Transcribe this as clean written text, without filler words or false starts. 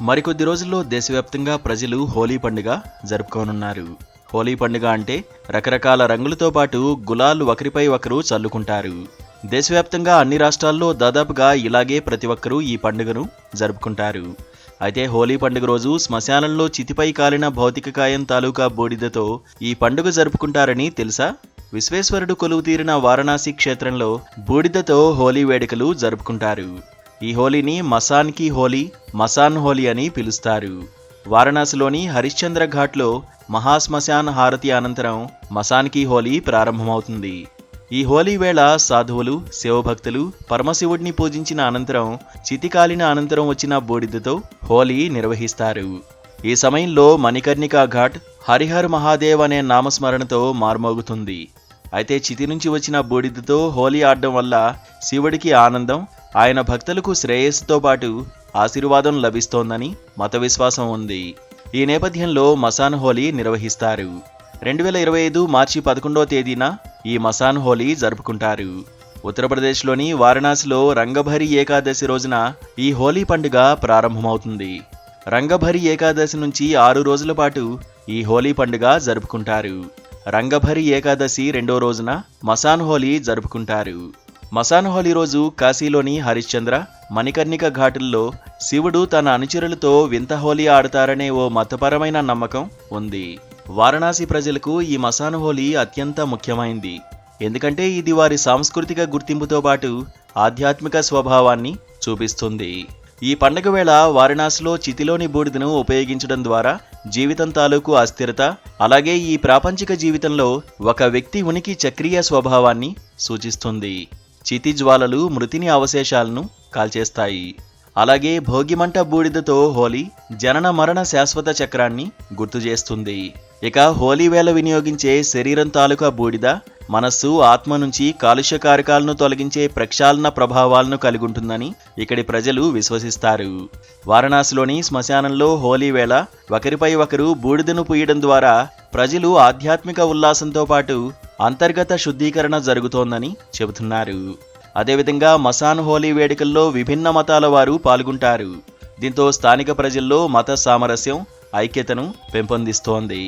మరికొద్ది రోజుల్లో దేశవ్యాప్తంగా ప్రజలు హోలీ పండుగ జరుపుకోనున్నారు. హోలీ పండుగ అంటే రకరకాల రంగులతో పాటు గులాల్ ఒకరిపై ఒకరు చల్లుకుంటారు. దేశవ్యాప్తంగా అన్ని రాష్ట్రాల్లో దాదాపుగా ఇలాగే ప్రతి ఒక్కరూ ఈ పండుగను జరుపుకుంటారు. అయితే హోలీ పండుగ రోజు శ్మశానంలో చితిపై కాలిన భౌతిక కాయం తాలూకా బూడిదతో ఈ పండుగ జరుపుకుంటారని తెలుసా? విశ్వేశ్వరుడు కొలువు తీరిన వారణాసి క్షేత్రంలో బూడిదతో హోలీ వేడుకలు జరుపుకుంటారు. ఈ హోలీని మసాన్ కి హోలీ, మసాన్ హోలీ అని పిలుస్తారు. వారణాసిలోని హరిశ్చంద్ర ఘాట్లో మహాశ్మశాన్ హారతి అనంతరం మసాన్ కి హోలీ ప్రారంభమవుతుంది. ఈ హోలీ వేళ సాధువులు, శివభక్తులు పరమశివుడిని పూజించిన అనంతరం చితికాలిన అనంతరం వచ్చిన బూడిదతో హోలీ నిర్వహిస్తారు. ఈ సమయంలో మణికర్ణికా ఘాట్ హరిహర్ మహాదేవ్ అనే నామస్మరణతో మార్మోగుతుంది. అయితే చితి నుంచి వచ్చిన బూడిదతో హోలీ ఆడడం వల్ల శివుడికి ఆనందం, ఆయన భక్తులకు శ్రేయస్సుతో పాటు ఆశీర్వాదం లభిస్తోందని మత విశ్వాసం ఉంది. ఈ నేపథ్యంలో మసాన్ హోలీ నిర్వహిస్తారు. 2025 మార్చి 11వ తేదీన ఈ మసాన్ హోలీ జరుపుకుంటారు. ఉత్తరప్రదేశ్లోని వారణాసిలో రంగభరి ఏకాదశి రోజున ఈ హోలీ పండుగ ప్రారంభమవుతుంది. రంగభరి ఏకాదశి నుంచి 6 రోజుల పాటు ఈ హోలీ పండుగ జరుపుకుంటారు. రంగభరి ఏకాదశి రెండో రోజున మసాన్ హోలీ జరుపుకుంటారు. మసాన్ హోలీ రోజు కాశీలోని హరిశ్చంద్ర, మణికర్ణిక ఘాటుల్లో శివుడు తన అనుచరులతో వింత హోలీ ఆడతారనే ఓ మతపరమైన నమ్మకం ఉంది. వారణాసి ప్రజలకు ఈ మసాన్ హోలీ అత్యంత ముఖ్యమైంది. ఎందుకంటే ఇది వారి సాంస్కృతిక గుర్తింపుతో పాటు ఆధ్యాత్మిక స్వభావాన్ని చూపిస్తుంది. ఈ పండుగ వేళ వారణాసిలో చితిలోని బూడిదను ఉపయోగించడం ద్వారా జీవితం తాలూకు అస్థిరత, అలాగే ఈ ప్రాపంచిక జీవితంలో ఒక వ్యక్తి ఉనికి చక్రీయ స్వభావాన్ని సూచిస్తుంది. చితి జ్వాలలు మృతిని అవశేషాలను కాల్చేస్తాయి. అలాగే భోగిమంట బూడిదతో హోలీ జనన మరణ శాశ్వత చక్రాన్ని గుర్తుచేస్తుంది. ఇక హోలీ వేళ వినియోగించే శరీరం తాలూకా బూడిద మనస్సు, ఆత్మ నుంచి కాలుష్య కారకాలను తొలగించే ప్రక్షాళన ప్రభావాలను కలిగి ఉంటుందని ఇక్కడి ప్రజలు విశ్వసిస్తారు. వారణాసిలోని శ్మశానంలో హోలీ వేళ ఒకరిపై ఒకరు బూడిదను పూయడం ద్వారా ప్రజలు ఆధ్యాత్మిక ఉల్లాసంతో పాటు అంతర్గత శుద్ధీకరణ జరుగుతోందని చెబుతున్నారు. అదేవిధంగా మసాన్ హోలీ వేడుకల్లో విభిన్న మతాల వారు పాల్గొంటారు. దీంతో స్థానిక ప్రజల్లో మత సామరస్యం, ఐక్యతను పెంపొందిస్తోంది.